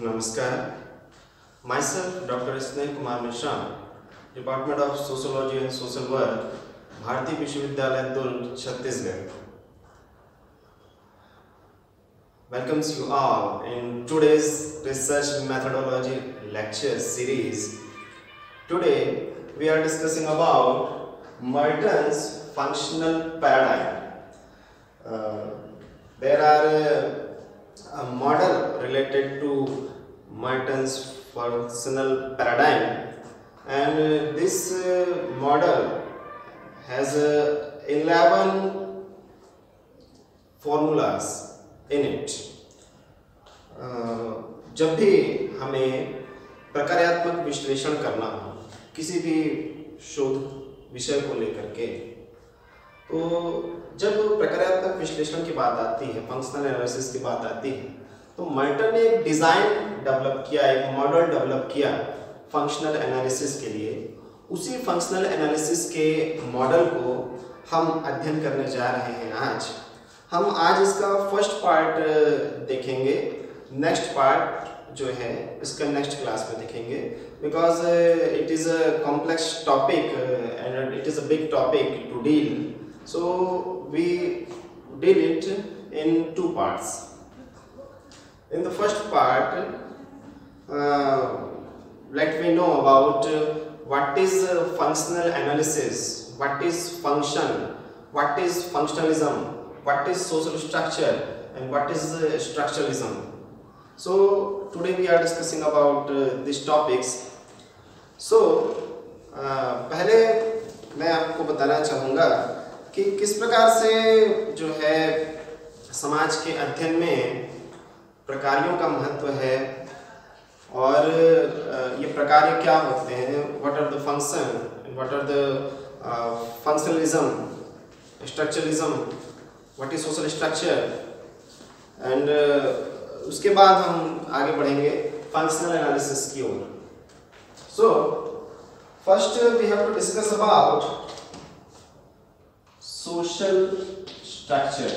Namaskar. Myself, Dr. Sneh Kumar Mishra, Department of Sociology and Social Work, Bharati Vishwavidyalaya Durg, Chhattisgarh. Welcomes you all in today's research methodology lecture series. Today we are discussing about Merton's functional paradigm. There are a model related to Merton's functional paradigm, and this model has 11 formulas in it. जब भी हमें प्रक्रियात्मक विश्लेषण करना हो किसी भी शोध विषय को लेकर के, तो जब प्रक्रियात्मक विश्लेषण की बात आती है, फंक्शनल एनालिसिस की बात आती है, तो मर्टन ने एक डिज़ाइन डेवलप किया, एक मॉडल डेवलप किया फंक्शनल एनालिसिस के लिए। उसी फंक्शनल एनालिसिस के मॉडल को हम अध्ययन करने जा रहे हैं। हम आज इसका फर्स्ट पार्ट देखेंगे, नेक्स्ट पार्ट जो है इसका नेक्स्ट क्लास में देखेंगे, because it is a complex topic and it is a big topic to deal, so we did it in two parts. In the first part, let me know about what is functional analysis, what is function, what is functionalism, what is social structure, and what is structuralism. So today we are discussing about these topics. So पहले मैं आपको बताना चाहूँगा कि किस प्रकार से जो है समाज के अध्ययन में प्रकारों का महत्व है और ये प्रकार क्या होते हैं, what are the function, what are the functionalism, structuralism, what is social structure, and उसके बाद हम आगे बढ़ेंगे फंक्शनल एनालिसिस की ओर। So first we have to discuss about social structure.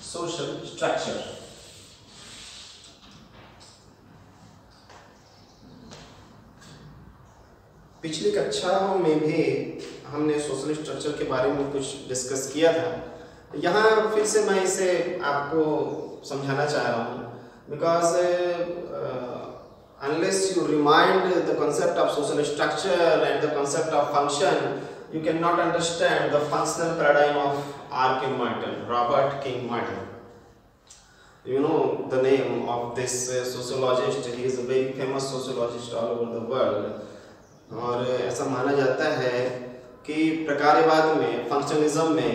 Social structure. पिछली कक्षाओं में भी हमने सोशल स्ट्रक्चर के बारे में कुछ डिस्कस किया था। यहाँ फिर से मैं इसे आपको समझाना चाह रहा हूँ, because unless you remind the concept of social structure and the concept of function, you cannot understand the functional paradigm of R. King Merton, Robert King Merton. You know the name of this sociologist. He is a very famous sociologist all over the world. और ऐसा माना जाता है कि प्रकार्यवाद में, functionalism में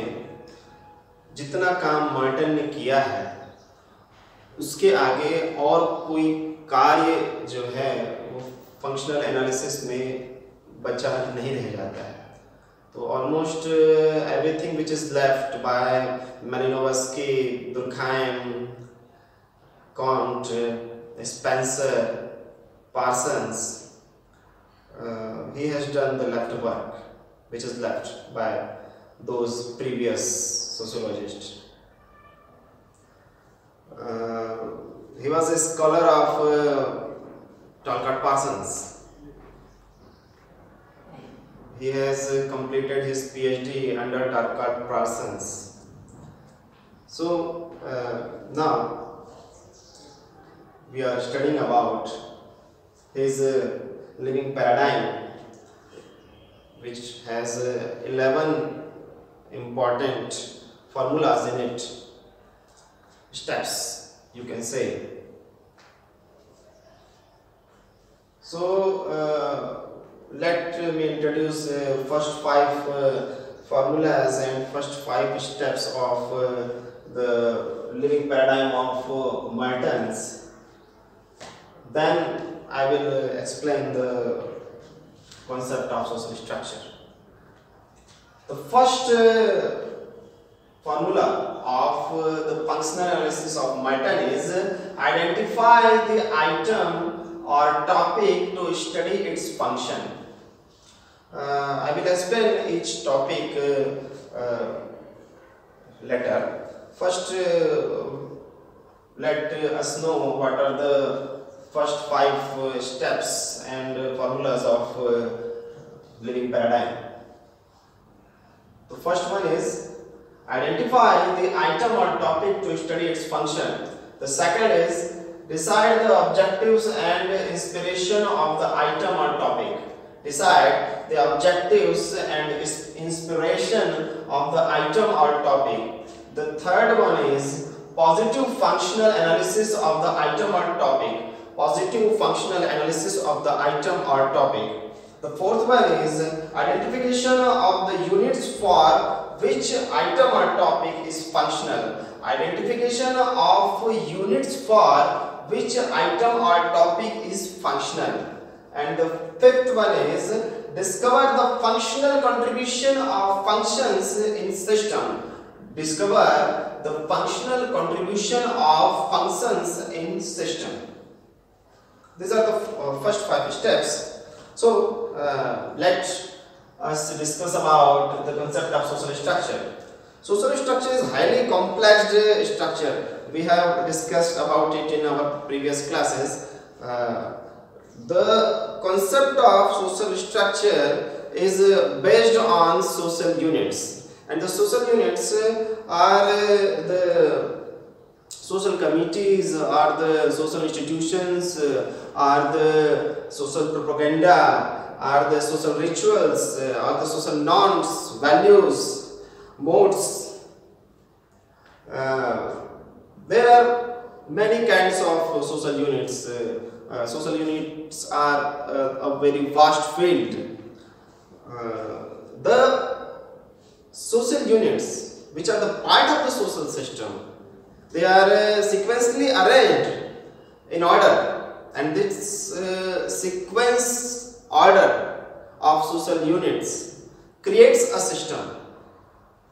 जितना काम मर्टन ने किया है उसके आगे और कोई कार्य जो है वो फंक्शनल एनालिसिस में बचा नहीं रह जाता है। तो almost everything which is left by Malinowski, दुर्खाइम, can't, Spencer, Parsons, he has done the left work which is left by those previous sociologists. He was a scholar of Talcott Parsons. He has completed his PhD under Talcott Parsons. So now we are studying about his living paradigm, which has 11 important formulas in it, steps you can say. So let me introduce first 5 formulas and first 5 steps of the living paradigm of Merton's. Then I will explain the concept of social structure. The first formula of the functional analysis of Merton is identify the item or topic to study its function. I will explain each topic later. First, let us know what are the first 5 steps and formulas of living paradigm. The first one is identify the item or topic to study its function. The second is decide the objectives and inspiration of the item or topic. Decide the objectives and inspiration of the item or topic. The third one is positive functional analysis of the item or topic. Positive functional analysis of the item or topic. The fourth one is identification of the units for which item or topic is functional. Identification of units for which item or topic is functional. And the fifth one is discover the functional contribution of functions in system. Discover the functional contribution of functions in system. These are the first 5 steps. So let us discuss about the concept of social structure. Social structure is highly complex structure. We have discussed about it in our previous classes. The concept of social structure is based on social units, and the social units are the social committees, are the social institutions, are the social propaganda, are the social rituals, are the social norms, values, modes. There are many kinds of social units. Social units are a very vast field. The social units, which are the part of the social system, they are sequentially arranged in order, and this sequence order of social units creates a system,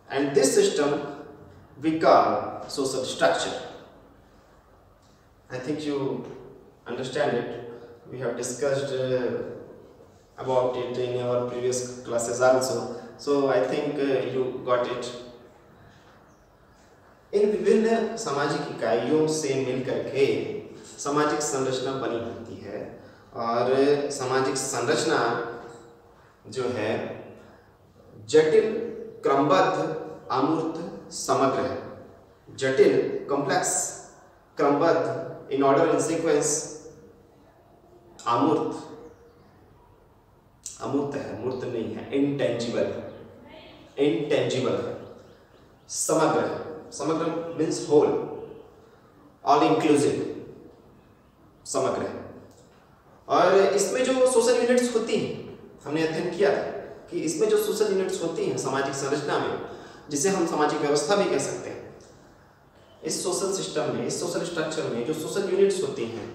and this system we call social structure. I think you understand it. We have discussed about it in our previous classes also, so I think you got it. इन विभिन्न सामाजिक इकाइयों से मिलकर के सामाजिक संरचना बनी होती है, और सामाजिक संरचना जो है जटिल, क्रमबद्ध, अमूर्त, समग्र है. जटिल, कॉम्प्लेक्स, क्रमबद्ध, इन ऑर्डर, इन सीक्वेंस. अमूर्त, अमूर्त है, मूर्त नहीं है, इंटेंजिबल है, इंटेंजिबल है. समग्र है, समग्र मीन्स होल, ऑल इंक्लूसिव, समग्र है. और इसमें जो सोशल यूनिट्स होती हैं, हमने अध्ययन किया था कि इसमें जो सोशल यूनिट्स होती हैं सामाजिक संरचना में, जिसे हम सामाजिक व्यवस्था भी कह सकते हैं, इस सोशल सिस्टम में, इस सोशल स्ट्रक्चर में जो सोशल यूनिट्स होती हैं,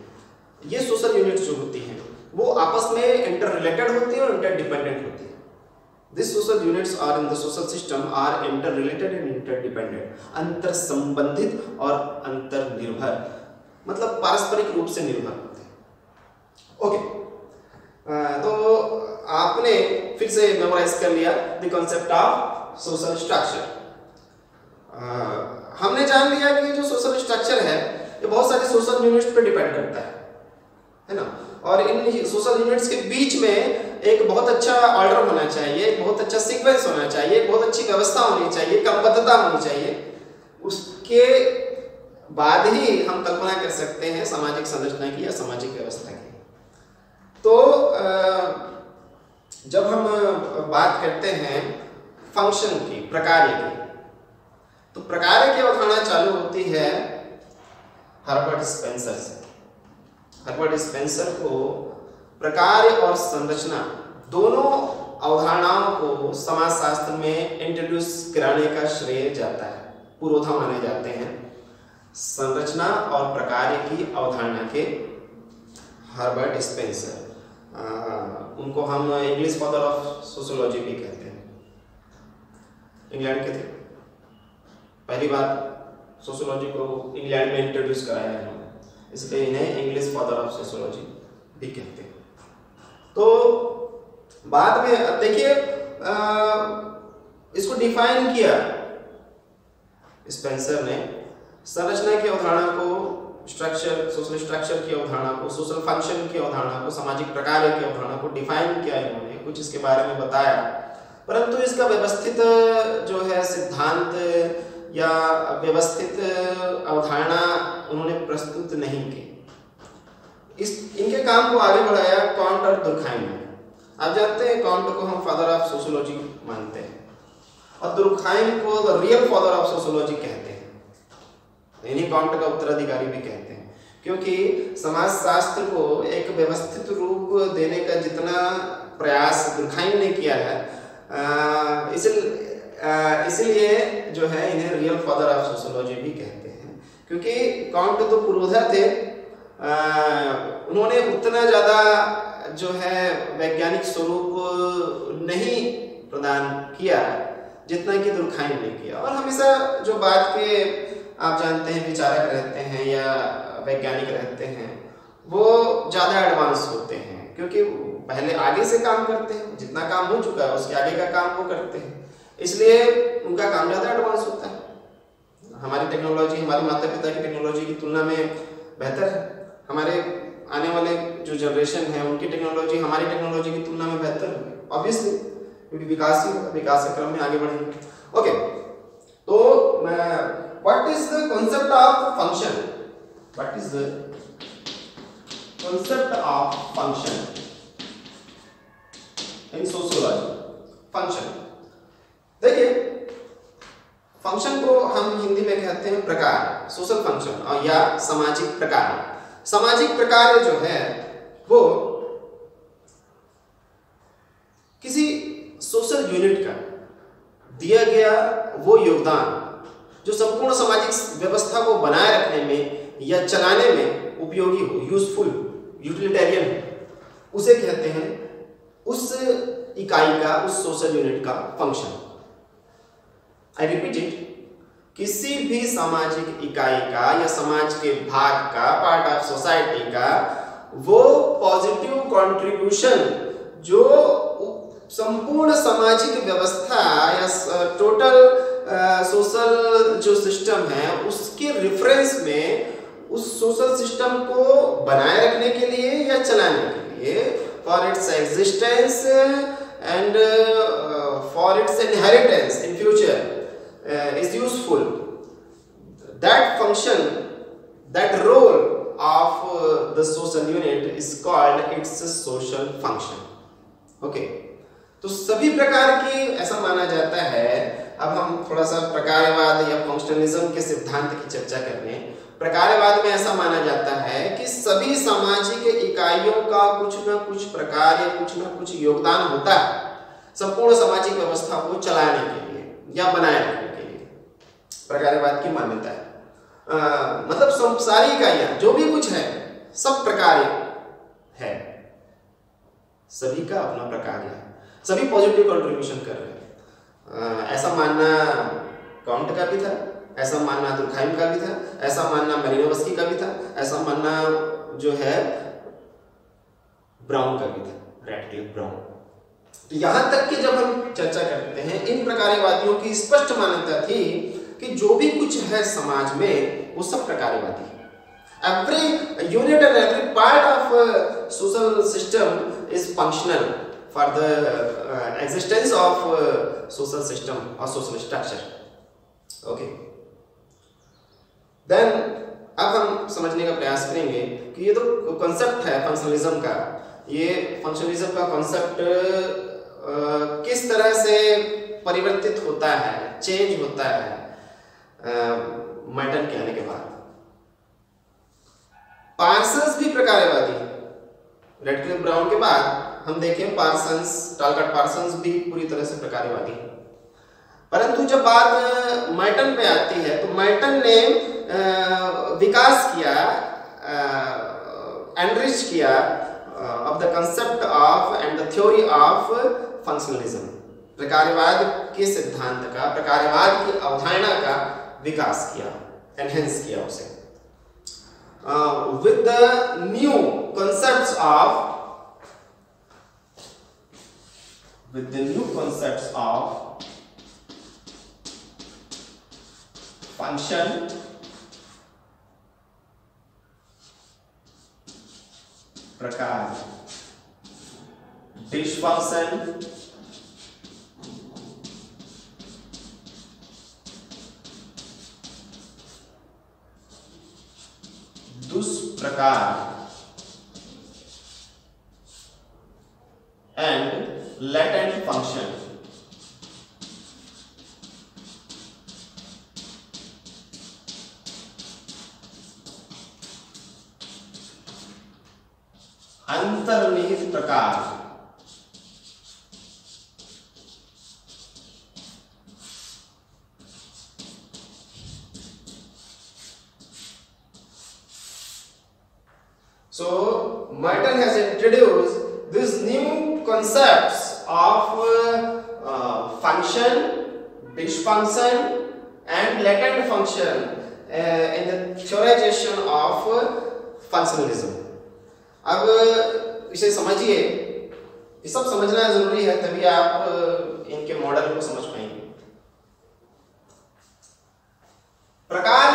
ये सोशल यूनिट्स जो होती हैं वो आपस में इंटर रिलेटेड होती हैं और इंटर डिपेंडेंट होती हैं. These social units are in the social system are interrelated and interdependent. अंतर संबंधित और अंतर निर्भर, मतलब पारस्परिक रूप से निर्भर होते हैं. ओके, तो आपने फिर से मेमोराइज कर लिया the concept of social structure. हमने जान लिया कि जो सोशल स्ट्रक्चर है ये बहुत सारे सोशल यूनिट्स पर डिपेंड करता है ना, और इन सोशल यूनिट्स के बीच में एक बहुत अच्छा ऑर्डर होना चाहिए, एक बहुत अच्छा सीक्वेंस होना चाहिए, एक बहुत अच्छी व्यवस्था होनी चाहिए, क्रमबद्धता होनी चाहिए. उसके बाद ही हम कल्पना कर सकते हैं सामाजिक संरचना की या सामाजिक व्यवस्था की. तो जब हम बात करते हैं फंक्शन की, प्रकार्य की, तो प्रकार्य की अवधारणा चालू होती है हर्बर्ट स्पेंसर से. हर्बर्ट स्पेंसर को प्रकार्य और संरचना दोनों अवधारणाओं को समाजशास्त्र में इंट्रोड्यूस कराने का श्रेय जाता है. पुरोधा माने जाते हैं संरचना और प्रकार्य की अवधारणा के हर्बर्ट स्पेंसर. उनको हम इंग्लिश फादर ऑफ सोशियोलॉजी भी कहते हैं. इंग्लैंड के थे, पहली बार सोशियोलॉजी को इंग्लैंड में इंट्रोड्यूस कराया है, इसलिए इन्हें इंग्लिश फादर ऑफ सोशियोलॉजी भी कहते हैं. तो बाद में देखिए इसको डिफाइन किया स्पेंसर ने, संरचना की अवधारणा को, स्ट्रक्चर, सोशल स्ट्रक्चर की अवधारणा को, सोशल फंक्शन की अवधारणा को, सामाजिक प्रकार की अवधारणा को डिफाइन किया इन्होंने, कुछ इसके बारे में बताया, परंतु इसका व्यवस्थित जो है सिद्धांत या व्यवस्थित अवधारणा उन्होंने प्रस्तुत नहीं की। इनके काम को आगे बढ़ाया कांट और दुर्खाइम ने। आप जानते हैं कांट को हम फादर ऑफ सोशियोलॉजी मानते हैं और दुर्खाइम को the real father of sociology कहते हैं, इन्हीं कांट का उत्तराधिकारी भी कहते हैं, क्योंकि समाजशास्त्र को एक व्यवस्थित रूप देने का जितना प्रयास दुर्खाइम ने किया है, इसलिए जो है इन्हें रियल फादर ऑफ सोशियोलॉजी भी कहते हैं, क्योंकि कांट तो पुरोधा थे, उन्होंने उतना ज़्यादा जो है वैज्ञानिक स्वरूप नहीं प्रदान किया जितना कि दुर्खाइम ने किया। और हमेशा जो बात के आप जानते हैं विचारक रहते हैं या वैज्ञानिक रहते हैं वो ज़्यादा एडवांस होते हैं, क्योंकि पहले आगे से काम करते हैं, जितना काम हो चुका है उसके आगे का काम वो करते हैं, इसलिए उनका काम ज़्यादा एडवांस होता है। हमारी टेक्नोलॉजी हमारे माता पिता की टेक्नोलॉजी की तुलना में बेहतर है, हमारे आने वाले जो जनरेशन है उनकी टेक्नोलॉजी हमारी टेक्नोलॉजी की तुलना में बेहतर होगी, ऑब्वियसली, क्योंकि विकास के क्रम में आगे बढ़ेंगे। ओके, तो what is the concept of function? What is the concept of function in sociology? Function, देखिए फंक्शन को हम हिंदी में कहते हैं प्रकार, सोशल फंक्शन और या सामाजिक प्रकार। सामाजिक प्रकार जो है वो किसी सोशल यूनिट का दिया गया वो योगदान जो संपूर्ण सामाजिक व्यवस्था को बनाए रखने में या चलाने में उपयोगी हो, यूजफुल, यूटिलिटेरियन हो, उसे कहते हैं उस इकाई का, उस सोशल यूनिट का फंक्शन। आई रिपीट इट, किसी भी सामाजिक इकाई का या समाज के भाग का, पार्ट ऑफ सोसाइटी का वो पॉजिटिव कंट्रीब्यूशन जो संपूर्ण सामाजिक व्यवस्था या टोटल सोशल जो सिस्टम है उसके रेफरेंस में उस सोशल सिस्टम को बनाए रखने के लिए या चलाने के लिए, for its existence and for its inheritance in future is useful, that function, that role of the social unit is called its social function. Okay, तो सभी प्रकार की ऐसा माना जाता है। अब हम थोड़ा सा प्रकारवाद या फंक्शनलिज्म के सिद्धांत की चर्चा कर लें। प्रकारवाद में ऐसा माना जाता है कि सभी सामाजिक इकाइयों का कुछ न कुछ प्रकार या कुछ न कुछ योगदान होता है संपूर्ण सामाजिक व्यवस्था को चलाने के लिए या बनाए रखने के लिए। प्रकारवाद की मान्यता है, मतलब सारी इकाइयां जो भी कुछ है सब प्रकार है, सभी का अपना प्रकार है, सभी पॉजिटिव कंट्रीब्यूशन कर रहे हैं। ऐसा मानना कांट का भी था, ऐसा मानना दुर्खाइम का भी था, ऐसा मानना मैलिनोवस्की का भी था, ऐसा मानना जो है ब्राउन का भी था, रैडक्लिफ ब्राउन। तो यहां तक कि जब हम चर्चा करते हैं, इन प्रकारवादियों की स्पष्ट मान्यता थी कि जो भी कुछ है समाज में वो सब प्रकारवादी है। Every unit and every part of social system is functional for the existence of social system और सोशल स्ट्रक्चर। ओके, देन अब हम समझने का प्रयास करेंगे कि ये तो कॉन्सेप्ट है फंक्शनलिज्म का, ये फंक्शनलिज्म का कॉन्सेप्ट किस तरह से परिवर्तित होता है, चेंज होता है मर्टन के आने के बाद। पार्सन्स भी प्रकारवादी है, रैडक्लिफ ब्राउन के बाद हम देखें पार्सन्स, टालकाट पार्सन्स भी पूरी तरह से प्रकारवादी है। परंतु जब बात मर्टन पे आती है तो मर्टन ने विकास किया, एनरिच किया of the concept of and the theory of functionalism, प्रकारवाद के सिद्धांत का, प्रकारवाद की अवधारणा का विकास किया, एनहेंस किया उसे with the new concepts of with the new concepts of function, प्रकार, dish function, दुष्प्रकार and latent function. अंतर्निहित प्रकार, so Merton has introduced these new concepts of function, dish function and latent function in the theorization of functionalism. अब इसे समझिए, ये सब समझना जरूरी है, तभी आप इनके मॉडल को समझ पाएंगे। प्रकार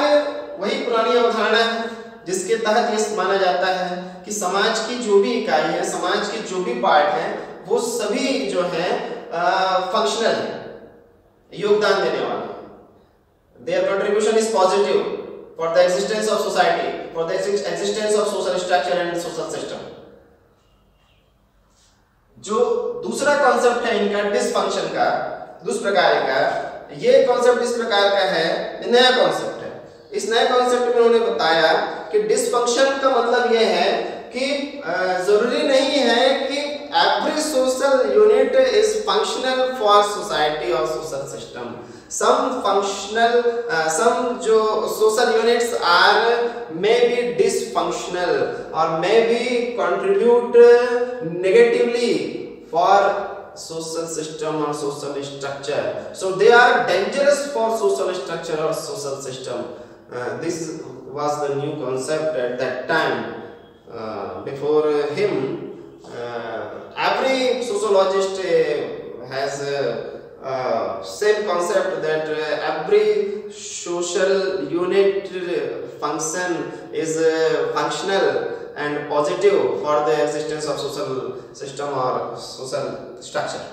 वही पुरानी अवधारणा है जिसके तहत ये माना जाता है कि समाज की जो भी इकाई है, समाज के जो भी पार्ट हैं, वो सभी जो है फंक्शनल है, योगदान देने वाले। Their contribution is positive for the existence of society, for the existence of social structure and social system. जो दूसरा कॉन्सेप्ट है इनका डिसफंक्शन का, दुष्प्रकार का, ये कॉन्सेप्ट इस प्रकार का है, नया कॉन्सेप्ट है। इस नए कॉन्सेप्ट में उन्होंने बताया कि डिसफंक्शन का मतलब यह है कि जरूरी नहीं है कि every social unit is functional for society or social system. Some जो social units are maybe dysfunctional or maybe contribute negatively for social system or social structure. So they are dangerous for social structure or social system. This was the new concept at that time. Before him, every sociologist has same concept that every social unit function is functional and positive for the existence of social system or social structure.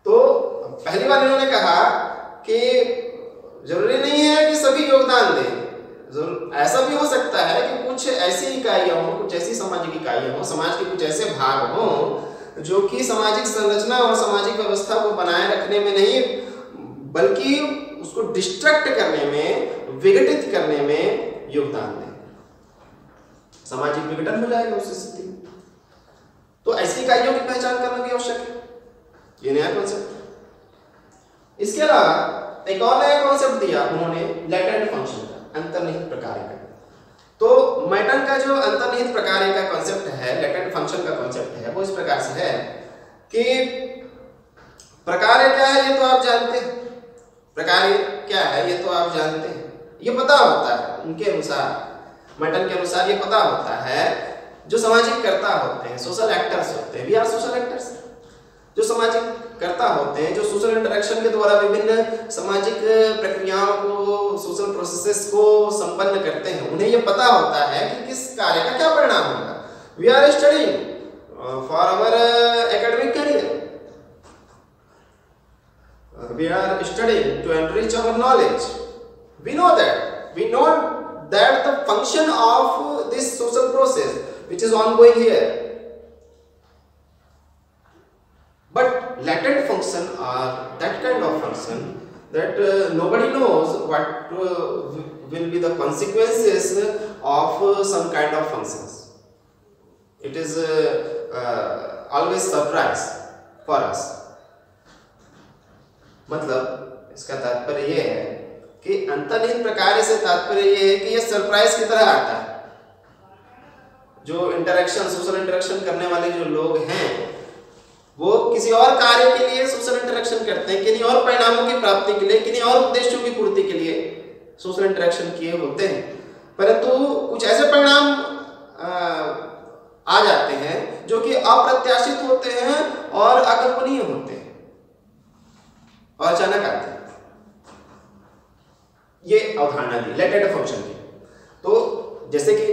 तो पहली बार इन्होंने कहा कि जरूरी नहीं है कि सभी योगदान दें, ऐसा भी हो सकता है कि कुछ ऐसी इकाइयां हों, कुछ ऐसी सामाजिक इकाइयां हों, समाज के कुछ ऐसे भाग हों जो कि सामाजिक संरचना और सामाजिक व्यवस्था को बनाए रखने में नहीं बल्कि उसको डिस्ट्रक्ट करने में, विघटित करने में योगदान दें। सामाजिक विघटन हो जाएगा उस स्थिति में। तो ऐसी इकाइयों की पहचान करना भी आवश्यक है, ये नया कॉन्सेप्ट। इसके अलावा एक और नया कॉन्सेप्ट दिया उन्होंने, लैटेंट फंक्शन का, अंतर्निहित प्रकार का। तो मेटन का जो अंतर्निहित प्रकार का कॉन्सेप्ट है, लैटेंट फंक्शन का कॉन्सेप्ट है, वो इस प्रकार से है कि प्रकार क्या है ये तो आप जानते हैं, प्रकार क्या है ये तो आप जानते हैं, ये पता होता है उनके अनुसार, मेटन के अनुसार ये पता होता है। जो सामाजिक कर्ता होते हैं, सोशल एक्टर्स होते हैं, वी आर सोशल एक्टर्स, जो सामाजिक कर्ता होते हैं, जो सोशल इंटरेक्शन के द्वारा विभिन्न सामाजिक प्रक्रियाओं को, सोशल प्रोसेसेस को संपन्न करते हैं, उन्हें यह पता होता है कि किस कार्य का क्या परिणाम होगा। We are studying for our academic career, we are studying to enrich our knowledge. We know that the function of this social process which is ongoing here, but latent function are that kind of function that nobody knows what will be the consequences of some kind of functions. It is always surprise for us. मतलब इसका तात्पर्य ये है कि अंतर्निहित प्रकार से तात्पर्य ये है कि ये सरप्राइज की तरह आता है। जो इंटरेक्शन, सोशल इंटरेक्शन करने वाले जो लोग हैं, वो किसी और कार्य के लिए सोशल इंटरेक्शन करते हैं, किन्हीं और परिणामों की प्राप्ति के लिए, किन्हीं और उद्देश्यों की पूर्ति के लिए सोशल इंटरेक्शन किए होते हैं, परंतु कुछ ऐसे परिणाम आ जाते हैं जो कि अप्रत्याशित होते हैं और अकल्पनीय होते हैं और अचानक आते हैं। ये अवधारणा दी लेटेड फंक्शन की। तो जैसे कि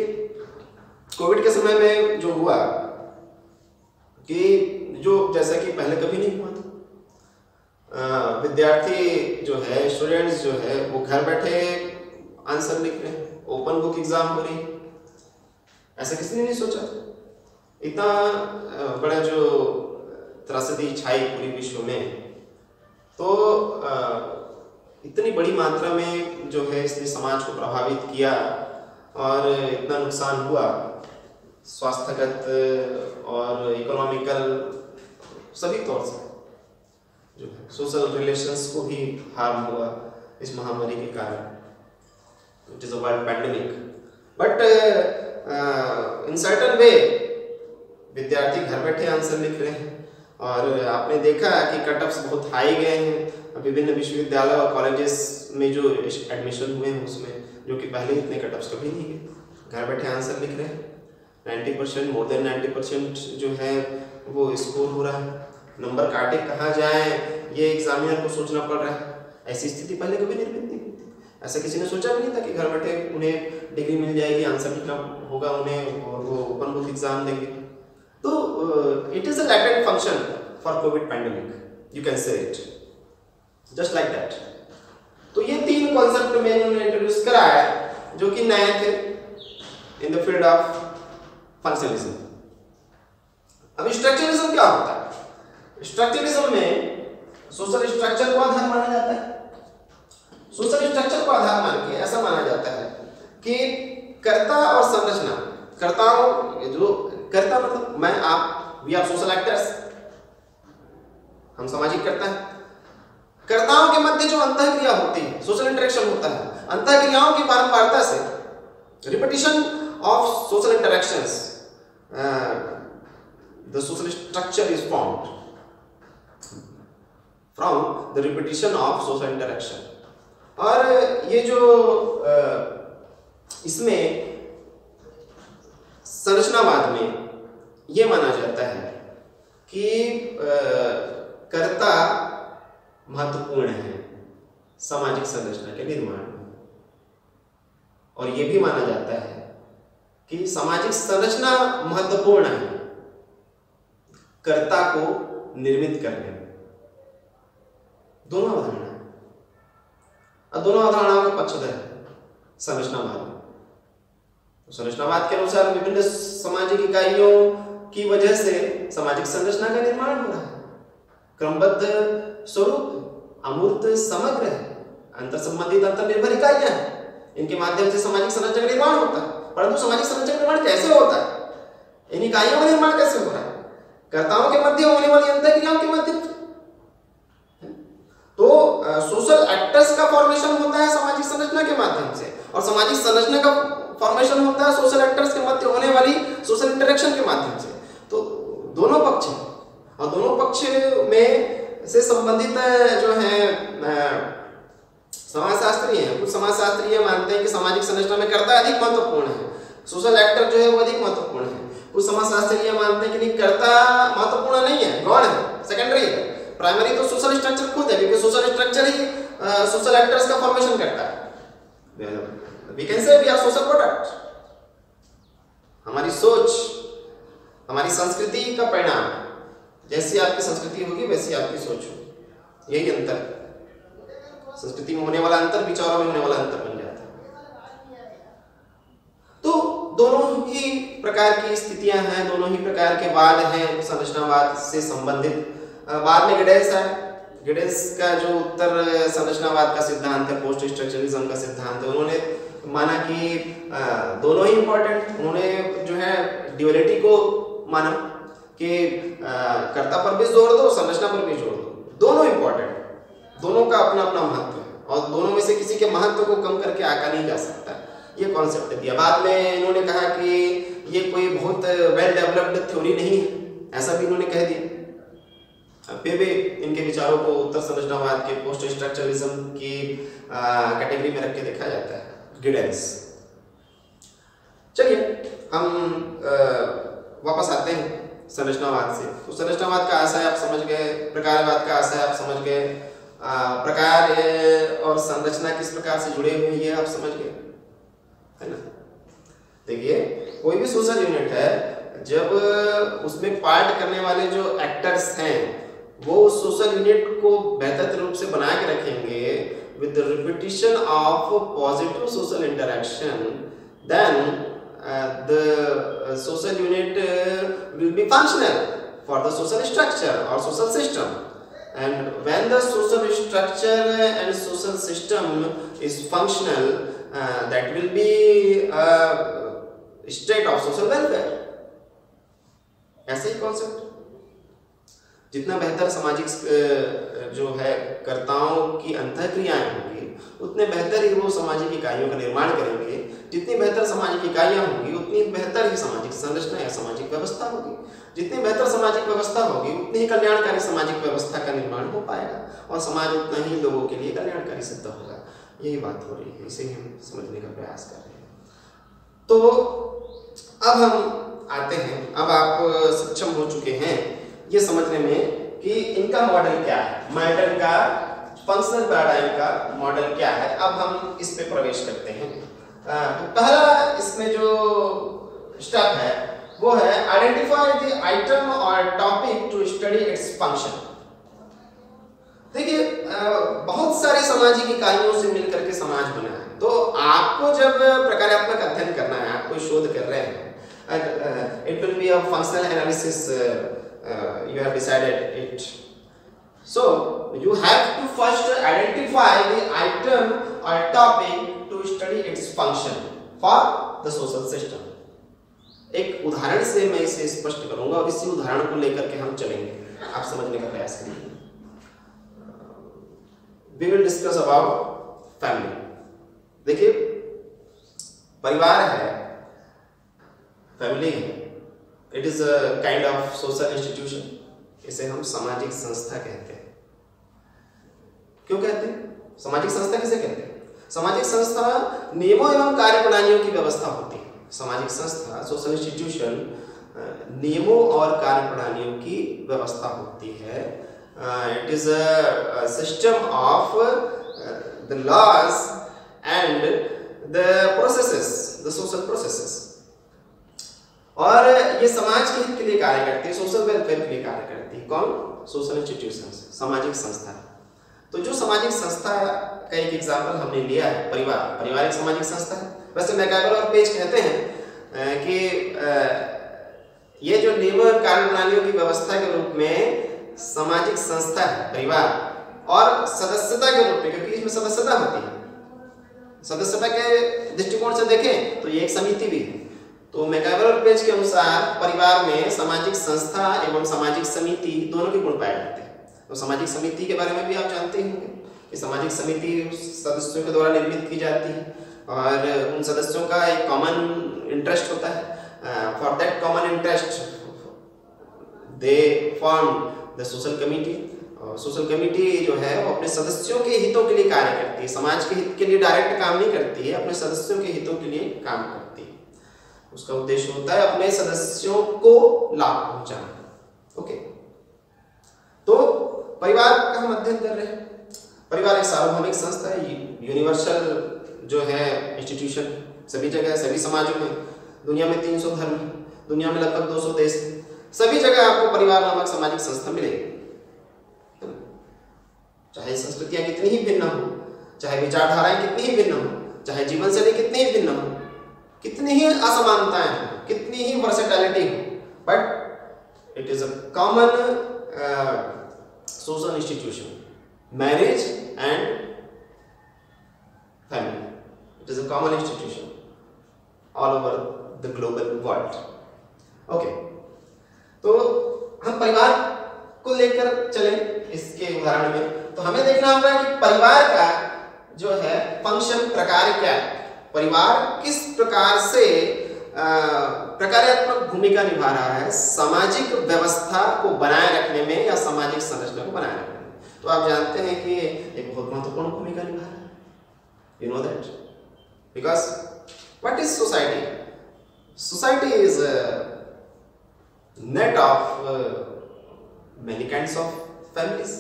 कोविड के समय में जो हुआ कि जो जैसा कि पहले कभी नहीं हुआ था, विद्यार्थी जो है, स्टूडेंट्स जो है, वो घर बैठे आंसर लिख रहे हैं, ओपन बुक एग्जाम हो रही। ऐसा किसी ने नहीं सोचा था। इतना बड़ा जो त्रासदी छाई पूरी विश्व में, तो इतनी बड़ी मात्रा में जो है इसने समाज को प्रभावित किया और इतना नुकसान हुआ, स्वास्थ्यगत और इकोनॉमिकल सभी तौर से जो है, सोशल रिलेशंस को भी हार्म हुआ इस महामारी के कारण। It is a world pandemic, but in certain way विद्यार्थी घर बैठे आंसर लिख रहे हैं। और आपने देखा कि कट ऑफ्स बहुत हाई गए हैं विभिन्न विश्वविद्यालय और कॉलेजेस में जो एडमिशन हुए हैं उसमें, जो कि पहले इतने कट ऑफ्स कभी नहीं गए। घर बैठे आंसर लिख रहे हैं, 90%, मोर देन 90% जो है वो स्कोर हो रहा है। नंबर काटे कहाँ जाए ये एग्जामिनर को सोचना पड़ रहा है। ऐसी स्थिति पहले कभी निर्मित नहीं हुई थी। ऐसा किसी ने सोचा भी नहीं था कि घर बैठे उन्हें डिग्री मिल जाएगी, आंसर लिखना होगा उन्हें और वो ओपन बुक एग्जाम देंगे। तो it is a latent function for Covid pandemic, you can say it just like that. तो ये 3 कॉन्सेप्ट मैंने इंट्रोड्यूस कराया जो कि नए थे in the field of functionalism. अब स्ट्रक्चरलिज्म क्या होता है? स्ट्रक्चरलिज्म में सोशल स्ट्रक्चर को आधार माना जाता है। सोशल स्ट्रक्चर को आधार मान के ऐसा माना जाता है कि कर्ता और संरचना, कर्ताओं जो कर्ता मतलब मैं, आप, वी आर सोशल एक्टर्स, हम सामाजिक कर्ता हैं। कर्ताओं के मध्य जो अंतःक्रिया होती है, सोशल इंटरेक्शन होता है, अंतःक्रियाओं की बारंबारता से, repetition of social interactions, the social structure is formed from the repetition of social interaction। और ये जो इसमें संरचनावाद में ये माना जाता है कि कर्ता महत्वपूर्ण है सामाजिक संरचना के निर्माण में, और ये भी माना जाता है कि सामाजिक संरचना महत्वपूर्ण है कर्ता को निर्मित करने में। दोनों अवधारणा है और दोनों अवधारणाओं का पक्षधर है संरचनावाद। संरचनावाद के अनुसार विभिन्न सामाजिक इकाइयों की वजह से सामाजिक संरचना का निर्माण हो रहा है। क्रमबद्ध स्वरूप अमूर्त समग्र है, अंतर संबंधित अंतर्निर्भर इकाइयां हैं, इनके माध्यम से सामाजिक संरचना का निर्माण होता है। परंतु सामाजिक संरचना का निर्माण कैसे होता है, इन इकाइयों का निर्माण कैसे हो रहा है? कर्ताओं के मध्य होने वाली अंतःक्रियाओं के मध्य। तो सोशल एक्टर्स का फॉर्मेशन होता है सामाजिक संरचना के माध्यम से, और सामाजिक संरचना का फॉर्मेशन होता है सोशल एक्टर्स के मध्य होने वाली सोशल इंटरेक्शन के माध्यम से। तो दोनों पक्ष हैं, और दोनों पक्ष में से संबंधित जो है समाजशास्त्री हैं। कुछ समाजशास्त्री ये मानते हैं कि सामाजिक संरचना में कर्ता अधिक महत्वपूर्ण है, सोशल एक्टर जो है वो अधिक महत्वपूर्ण है। कुछ समाजशास्त्री ये मानते हैं कि नहीं, कर्ता महत्वपूर्ण नहीं है, गौण है, सेकेंडरी है। प्राइमरी तो सोशल स्ट्रक्चर खुद है, क्योंकि सोशल स्ट्रक्चर ही सोशल एक्टर्स का फॉर्मेशन करता है। We can say we are social product. हमारी सोच, हमारी संस्कृति का परिणाम, जैसी आपकी संस्कृति होगी वैसी आपकी सोच होगी। यही अंतर है। संस्कृति में होने वाला अंतर विचारों में होने वाला अंतर बन जाता है। तो दोनों ही प्रकार की स्थितियां हैं, दोनों ही प्रकार के वाद हैं संरचनावाद से संबंधित। बाद में गिडेंस है। गिडेंस का जो उत्तर संरचनावाद का सिद्धांत है, पोस्ट स्ट्रक्चरलिज्म का सिद्धांत है, उन्होंने माना कि दोनों ही इंपॉर्टेंट। उन्होंने जो है ड्यूअलिटी को माना कि कर्ता पर भी जोर दो, संरचना पर भी जोर दो, दोनों इंपॉर्टेंट, दोनों का अपना अपना महत्व है, और दोनों में से किसी के महत्व को कम करके आंका नहीं जा सकता। ये कॉन्सेप्ट दिया। बाद में इन्होंने कहा कि ये कोई बहुत वेल डेवलप्ड थ्योरी नहीं है, ऐसा भी इन्होंने कह दिया। फिर भी इनके विचारों को उत्तर संरचनावाद के पोस्ट स्ट्रक्चरलिज्म की कैटेगरी में रख के देखा जाता है। गिडेंस। चलिए हम वापस आते हैं संरचनावाद से। तो संरचनावाद का आशय आप समझ गए, प्रकारवाद का आशय आप समझ गए, प्रकार और संरचना किस प्रकार से जुड़े हुए ये आप समझ गए, है ना। देखिए कोई भी सोशल यूनिट है, जब उसमें पार्ट करने वाले जो एक्टर्स हैं वो उस सोशल यूनिट को बेहतर रूप से बना के रखेंगे with the repetition of positive social interaction, then the social unit will be functional for the social structure or social system. And when the social structure and social system is functional, that will be a state of social welfare. ऐसे ही concept. जितना बेहतर सामाजिक जो है कर्ताओं की अंतःक्रियाएं होंगी, उतने बेहतर ही वो सामाजिक इकाइयों का निर्माण करेंगे। जितनी बेहतर सामाजिक इकाइयां होंगी उतनी बेहतर ही सामाजिक संरचना या सामाजिक व्यवस्था होगी। जितनी बेहतर सामाजिक व्यवस्था होगी उतनी ही कल्याणकारी सामाजिक व्यवस्था का निर्माण हो पाएगा और समाज उतना ही लोगों के लिए कल्याणकारी सिद्ध होगा। यही बात हो रही है, इसे हम समझने का प्रयास कर रहे हैं। तो अब हम आते हैं, अब आप सक्षम हो चुके हैं ये समझने में कि इनका मॉडल क्या है, मैटन का फंक्शनल पैराडाइम का मॉडल क्या है। अब हम इस पे प्रवेश करते हैं। तो पहला इसमें जो स्टेप है वो है आइडेंटिफाई द आइटम और topic to study its function. देखिए बहुत सारे सामाजिक इकाइयों से मिलकर के समाज बना है। तो आपको जब प्रकारात्मक अध्ययन करना है, आप कोई शोध कर रहे हैं, it will be a functional analysis, you have decided it. So you have to first identify the item or topic to study its function for the social system. एक उदाहरण से मैं इसे स्पष्ट करूंगा और इसी उदाहरण को लेकर के हम चलेंगे, आप समझने का प्रयास करेंगे। We will discuss about family. देखिए परिवार है, फैमिली है, it is a kind of social institution. इसे हम सामाजिक संस्था कहते हैं। क्यों कहते हैं सामाजिक संस्था? किसे कहते हैं? सामाजिक संस्था नियमों एवं कार्य प्रणालियों की व्यवस्था होती है। सामाजिक संस्था, सोशल इंस्टीट्यूशन नियमों और कार्य प्रणालियों की व्यवस्था होती है। It is a system of the laws and the processes, the social processes. और ये समाज के हित के लिए कार्य करती है, सोशल वेलफेयर के लिए कार्य करती है। कौन? सोशल इंस्टीट्यूशंस, सामाजिक संस्था। तो जो सामाजिक संस्था का एक एग्जांपल हमने लिया है परिवार। परिवार एक सामाजिक संस्था है। वैसे मैकआवर और पेज कहते हैं कि ये जो नियम और कार्य प्रणालियों की व्यवस्था के रूप में सामाजिक संस्था है परिवार, और सदस्यता के रूप में, क्योंकि इसमें सदस्यता होती है, सदस्यता के दृष्टिकोण से देखें तो ये एक समिति भी है। तो मैकआवर और पेज के अनुसार परिवार में सामाजिक संस्था एवं सामाजिक समिति दोनों के गुण पाए जाते हैं। तो सामाजिक समिति के बारे में भी आप जानते होंगे कि सामाजिक समिति सदस्यों के द्वारा निर्मित की जाती है और उन सदस्यों का एक कॉमन इंटरेस्ट होता है। For that common interest they form the social committee. और सोशल कमिटी जो है वो अपने सदस्यों के हितों के लिए कार्य करती है। समाज के हित के लिए डायरेक्ट काम नहीं करती है, अपने सदस्यों के हितों के लिए काम करती है। उसका उद्देश्य होता है अपने सदस्यों को लाभ पहुंचाना। ओके, तो परिवार का हम अध्ययन कर रहे हैं। परिवार एक सार्वभौमिक संस्था है, यूनिवर्सल जो है इंस्टीट्यूशन, सभी जगह सभी समाजों में। दुनिया में 300 धर्म, दुनिया में लगभग 200 देश, सभी जगह आपको परिवार नामक सामाजिक संस्था मिलेगी। चाहे संस्कृतियां कितनी ही भिन्न हो, चाहे विचारधाराएं कितनी ही भिन्न हो, चाहे जीवन शैली कितनी ही भिन्न हो, कितनी ही असमानताएं हो, कितनी ही वर्सेटैलिटी हो, but it is a common social institution, marriage and family. It is a common institution all over the global world. Okay, तो हम परिवार को लेकर चले इसके उदाहरण में, तो हमें देखना होगा कि परिवार का जो है फंक्शन, प्रकार क्या है। परिवार किस प्रकार से प्रकारात्मक भूमिका निभा रहा है सामाजिक व्यवस्था को बनाए रखने में या सामाजिक संरचना को बनाए रखने में। तो आप जानते हैं कि एक बहुत महत्वपूर्ण भूमिका निभा रहा है। You know that because what is society? Society is net of many kinds of families.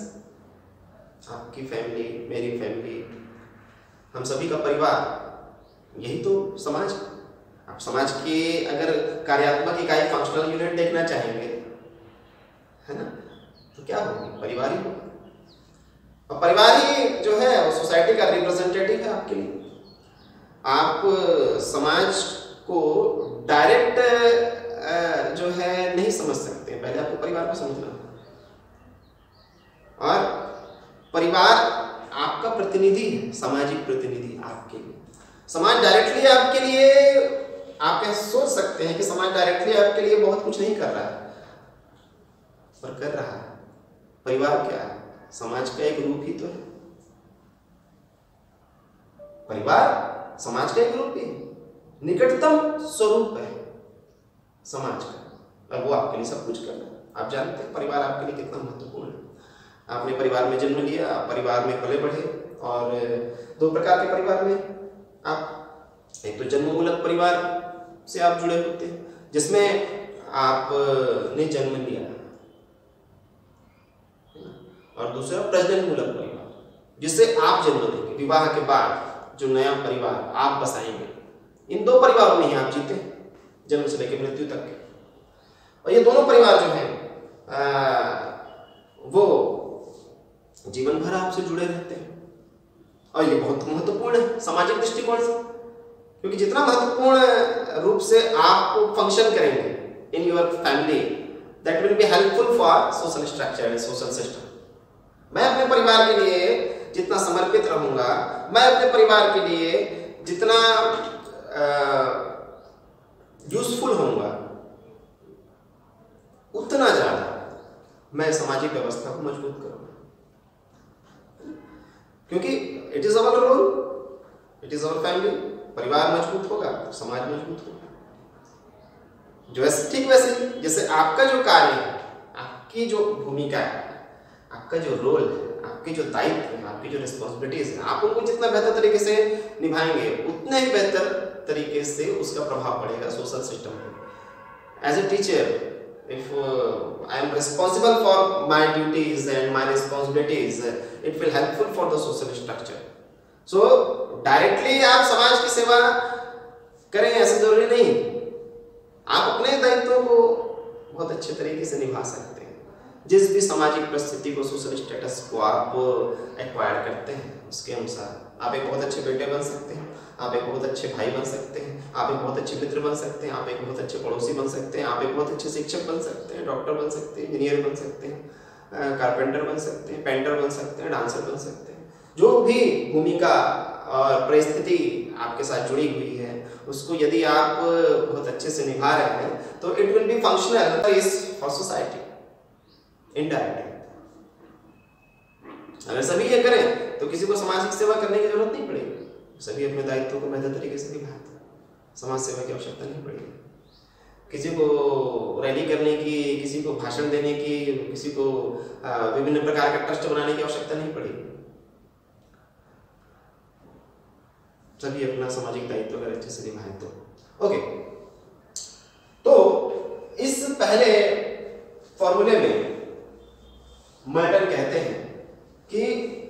आपकी फैमिली, मेरी फैमिली, हम सभी का परिवार, यही तो समाज। आप समाज के अगर कार्यात्मक इकाई, फंक्शनल यूनिट देखना चाहेंगे, है ना, तो क्या होगी? परिवार ही होगा। और परिवार ही जो है वो सोसाइटी का रिप्रेजेंटेटिव है आपके लिए। आप समाज को डायरेक्ट जो है नहीं समझ सकते, पहले आपको परिवार को समझना है। और परिवार आपका प्रतिनिधि है, सामाजिक प्रतिनिधि आपके लिए। समाज डायरेक्टली आपके लिए, आप क्या सोच सकते हैं कि समाज डायरेक्टली आपके लिए बहुत कुछ नहीं कर रहा है, पर कर रहा है। परिवार क्या है? समाज का एक रूप ही तो है। परिवार समाज का एक रूप ही, निकटतम स्वरूप है समाज का, और वो आपके लिए सब कुछ कर रहा है। आप जानते हैं परिवार आपके लिए कितना महत्वपूर्ण है। आपने परिवार में जन्म लिया, आप परिवार में पले बढ़े, और दो प्रकार के परिवार में आप, एक तो जन्ममूलक परिवार से आप जुड़े होते हैं, जिसमें आपने जन्म लिया, और दूसरा प्रजननमूलक परिवार, जिससे आप जन्म लेंगे। विवाह के बाद जो नया परिवार आप बसाएंगे, इन दो परिवारों में ही आप जीते हैं, जन्म से लेकर मृत्यु तक के। और ये दोनों परिवार जो हैं वो जीवन भर आपसे जुड़े रहते हैं, और ये बहुत महत्वपूर्ण है सामाजिक दृष्टिकोण से, क्योंकि जितना महत्वपूर्ण रूप से आप फंक्शन करेंगे in your family, that will be helpful for social structure and social system. मैं अपने परिवार के लिए जितना समर्पित रहूंगा, मैं अपने परिवार के लिए जितना यूजफुल होऊंगा, उतना ज्यादा मैं सामाजिक व्यवस्था को मजबूत करूंगा। क्योंकि it is our role, it is our family. परिवार मजबूत होगा तो समाज मजबूत होगा। जो ठीक वैसे जैसे आपका जो कार्य है, आपकी जो भूमिका है, आपका जो रोल है, आपके जो दायित्व है, आपकी जो रिस्पॉन्सिबिलिटीज है, आप उनको जितना बेहतर तरीके से निभाएंगे, उतने ही बेहतर तरीके से उसका प्रभाव पड़ेगा सोशल सिस्टम पर। As a teacher, if I am responsible for my duties and my responsibilities, it will helpful for the social structure. So directly आप समाज की सेवा करें ऐसा जरूरी नहीं। आप अपने दायित्वों को बहुत अच्छे तरीके से निभा सकते हैं। जिस भी सामाजिक परिस्थिति को, सोशल स्टेटस को आप एक्वायर करते हैं, उसके अनुसार आप एक बहुत अच्छे बेटे बन सकते हैं, आप एक बहुत अच्छे भाई बन सकते हैं, आप एक बहुत अच्छे मित्र बन सकते हैं, आप एक बहुत अच्छे पड़ोसी बन सकते हैं, आप एक बहुत अच्छे शिक्षक बन सकते हैं, डॉक्टर बन सकते हैं, इंजीनियर बन सकते हैं, कारपेंटर बन सकते हैं, पेंटर बन सकते हैं, डांसर बन सकते हैं। जो भी भूमिका और परिस्थिति आपके साथ जुड़ी हुई है, उसको यदि आप बहुत अच्छे से निभा रहे हैं तो it will be functional for society indirectly. अगर सभी ये करें तो किसी को सामाजिक सेवा करने की जरूरत नहीं पड़ेगी। सभी अपने दायित्वों को बेहतर तरीके से निभाते हैं, समाज सेवा की आवश्यकता नहीं पड़ेगी। किसी को रैली करने की, किसी को भाषण देने की, किसी को विभिन्न प्रकार का ट्रस्ट बनाने की आवश्यकता नहीं पड़ेगी। सभी अपना सामाजिक दायित्व अगर अच्छे से निभाएं तो ओके। तो इस पहले फॉर्मूले में मर्टन कहते हैं कि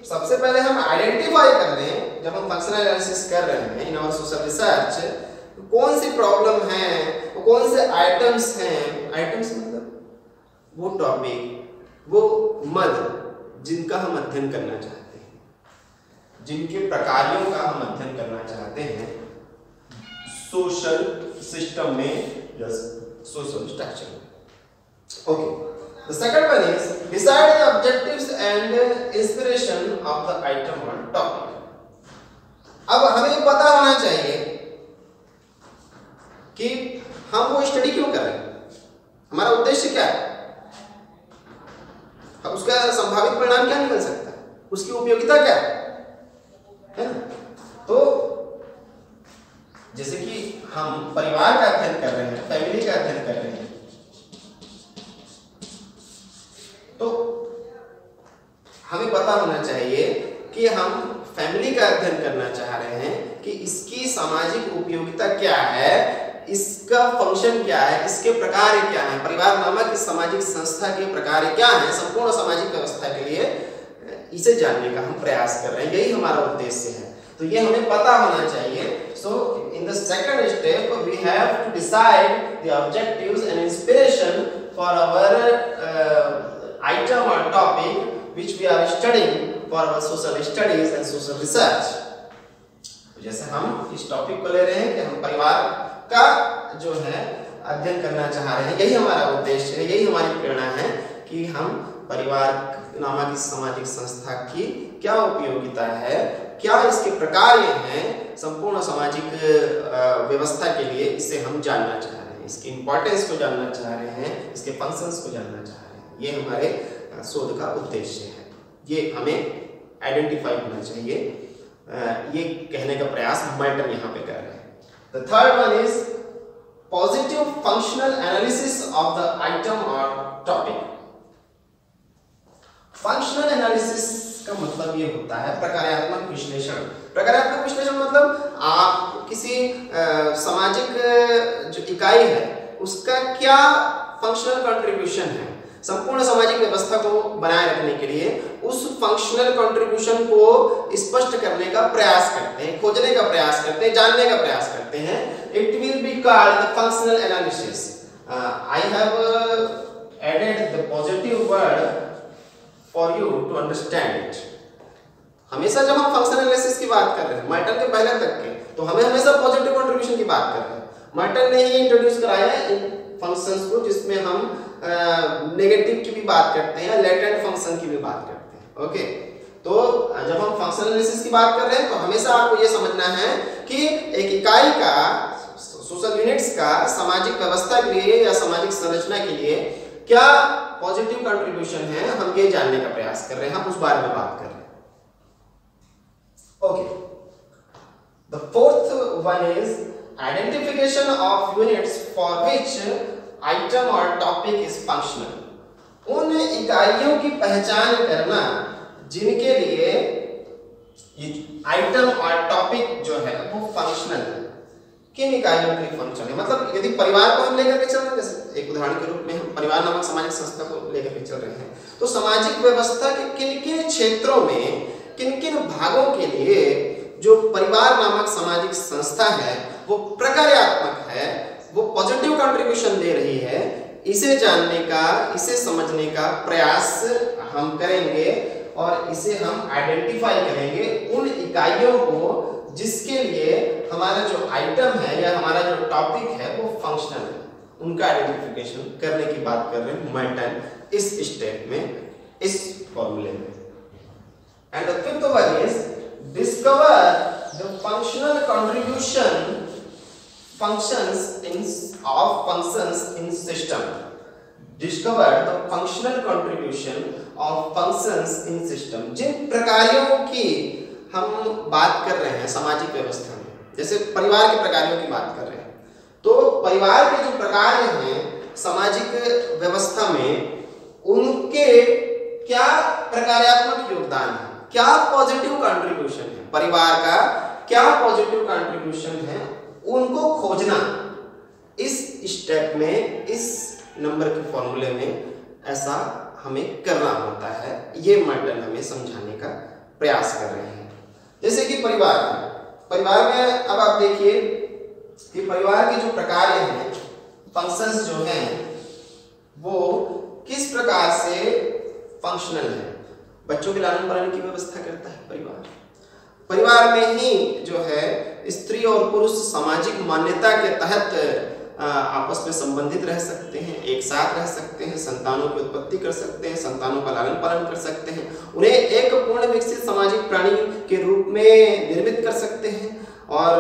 सबसे पहले हम आइडेंटिफाई कर लें, जब हम फंक्शनल एनालिसिस कर रहे हैं इन आवर सोशल रिसर्च, कौन सी प्रॉब्लम है, कौन से आइटम्स हैं। आइटम्स मतलब वो टॉपिक, वो मद जिनका हम अध्ययन करना चाहते हैं, जिनके प्रकारों का हम अध्ययन करना चाहते हैं सोशल सिस्टम में, सोशल स्ट्रक्चर में। Okay, the second one is decide the objectives and inspiration of the item or topic. अब हमें पता होना चाहिए कि हम वो स्टडी क्यों कर रहे हैं, हमारा उद्देश्य क्या है, अब उसका संभावित परिणाम क्या निकल सकता है, उसकी उपयोगिता क्या है ना। तो जैसे कि हम परिवार का अध्ययन कर रहे हैं, फैमिली का अध्ययन कर रहे हैं, तो हमें पता होना चाहिए कि हम फैमिली का अध्ययन करना चाह रहे हैं कि इसकी सामाजिक उपयोगिता क्या है, इसका फंक्शन क्या है, इसके प्रकार क्या है, परिवार नामक इस सामाजिक संस्था के प्रकार क्या है संपूर्ण सामाजिक व्यवस्था के लिए, इसे जानने का हम प्रयास कर रहे हैं। यही हमारा उद्देश्य है, तो ये हमें पता होना चाहिए। So in the second step we have to decide the objectives and inspiration for our item और topic which we are studying for our social studies and social research. जैसे हम इस टॉपिक को ले रहे हैं कि हम परिवार का जो है अध्ययन करना चाह रहे हैं, यही हमारा उद्देश्य है, यही हमारी प्रेरणा है कि हम परिवार नामक इस सामाजिक संस्था की क्या उपयोगिता है, क्या इसके प्रकार हैं संपूर्ण सामाजिक व्यवस्था के लिए, इसे हम जानना चाह रहे हैं, इसकी इंपॉर्टेंस को जानना चाह रहे हैं, इसके फंक्शंस को जानना चाह रहे हैं। ये हमारे शोध का उद्देश्य है, ये हमें आइडेंटिफाई होना चाहिए, ये कहने का प्रयास मैटर यहाँ पे कर रहे हैं। The third one is positive functional analysis of the item or topic. Functional analysis का मतलब ये होता है प्रकार्यात्मक विश्लेषण। प्रकार्यात्मक विश्लेषण मतलब आप किसी सामाजिक जो इकाई है उसका क्या फंक्शनल कंट्रीब्यूशन है संपूर्ण सामाजिक व्यवस्था को बनाए रखने के लिए, उस फंक्शनल कंट्रीब्यूशन को स्पष्ट करने का प्रयास करते हैं, खोजने का प्रयास करते हैं, जानने का प्रयास करते हैं। It will be called the functional analysis. I have added the positive word for you to understand it. हमेशा जब हम फंक्शनल एनालिसिस की बात कर रहे हैं मैटर के पहले तक के, तो हमें हमेशा पॉजिटिव कंट्रीब्यूशन की बात कर रहे हैं। मैटर ने ही इंट्रोड्यूस कराया है इन फंक्शंस को, जिसमें हम नेगेटिव की भी बात करते हैं, लेटेंट फंक्शन की भी बात करते हैं। ओके, तो जब हम फंक्शनल एनालिसिस की बात कर रहे हैं तो हमेशा आपको ये समझना है कि एक इकाई का, सोशल यूनिट्स का सामाजिक व्यवस्था के लिए या सामाजिक संरचना के लिए क्या पॉजिटिव कंट्रीब्यूशन है, हम ये जानने का प्रयास कर रहे हैं, हम उस बारे में बात कर रहे हैं। Okay, the fourth one is identification of units for which item और टॉपिक इज फंक्शनल। उन इकाइयों की पहचान करना जिनके लिए आइटम और टॉपिक जो है वो फंक्शनल है। किन इकाइयों के लिए फंक्शनल है, मतलब यदि परिवार को हम लेकर के चल रहे हैं, जैसे एक उदाहरण के रूप में हम परिवार नामक सामाजिक संस्था को लेकर के चल रहे हैं, तो सामाजिक व्यवस्था के किन किन क्षेत्रों में, किन किन भागों के लिए जो परिवार नामक सामाजिक संस्था है वो प्रकार्यात्मक है, वो पॉजिटिव कंट्रीब्यूशन दे रही है, इसे जानने का, इसे समझने का प्रयास हम करेंगे और इसे हम आइडेंटिफाई करेंगे उन इकाइयों को जिसके लिए हमारा जो आइटम है या हमारा जो टॉपिक है वो फंक्शनल है, उनका आइडेंटिफिकेशन करने की बात कर रहे हैं मैटर इस स्टेप में, इस फॉर्मूले में। And the fifth one is discover the functional contribution functions in system. Discover the functional contribution of functions in system. जिन प्रकारों की हम बात कर रहे हैं सामाजिक व्यवस्था में, जैसे परिवार के प्रकारों की बात कर रहे हैं, तो परिवार के जो प्रकार हैं सामाजिक व्यवस्था में, उनके क्या प्रकार्यात्मक योगदान है, क्या पॉजिटिव कंट्रीब्यूशन है, परिवार का क्या पॉजिटिव कंट्रीब्यूशन है, उनको खोजना इस स्टेप में, इस नंबर के फॉर्मूले में ऐसा हमें करना होता है। ये मैटर हमें समझाने का प्रयास कर रहे हैं। जैसे कि परिवार में अब आप देखिए कि परिवार के जो प्रकार हैं, फंक्शंस जो हैं, वो किस प्रकार से फंक्शनल है। बच्चों के लालन पालन की व्यवस्था करता है परिवार में ही जो है स्त्री और पुरुष सामाजिक मान्यता के तहत आपस में संबंधित रह सकते हैं, एक साथ रह सकते हैं, संतानों की उत्पत्ति कर सकते हैं, संतानों का लालन पालन कर सकते हैं, उन्हें एक पूर्ण विकसित सामाजिक प्राणी के रूप में निर्मित कर सकते हैं, और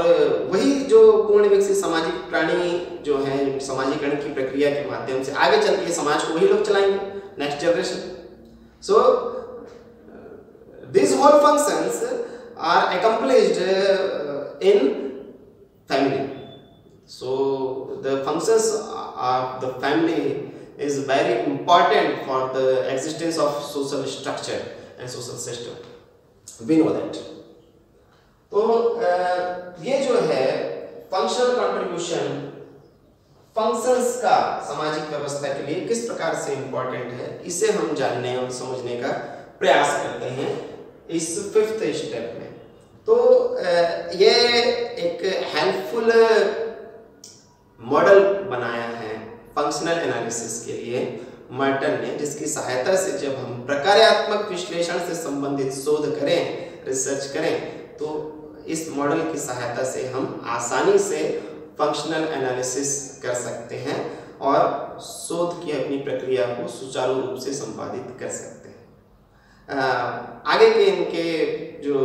वही जो पूर्ण विकसित सामाजिक प्राणी जो है समाजीकरण की प्रक्रिया के माध्यम से आगे चल के समाज को वही लोग चलाएंगे, next generation. So this whole functions are accomplished in family. So the functions of the family is very important for the existence of social structure and social system. We know that. तो ये जो है functional contribution functions का सामाजिक व्यवस्था के लिए किस प्रकार से इंपॉर्टेंट है, इसे हम जानने और समझने का प्रयास करते हैं इस 5th स्टेप में। तो ये एक हेल्पफुल मॉडल बनाया है फंक्शनल एनालिसिस के लिए मर्टन ने, जिसकी सहायता से जब हम प्रकार्यात्मक विश्लेषण से संबंधित शोध करें, रिसर्च करें, तो इस मॉडल की सहायता से हम आसानी से फंक्शनल एनालिसिस कर सकते हैं और शोध की अपनी प्रक्रिया को सुचारू रूप से संपादित कर सकते हैं। आगे के इनके जो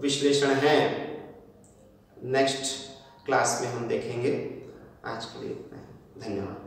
विश्लेषण हैं नेक्स्ट क्लास में हम देखेंगे। आज के लिए इतना ही, धन्यवाद।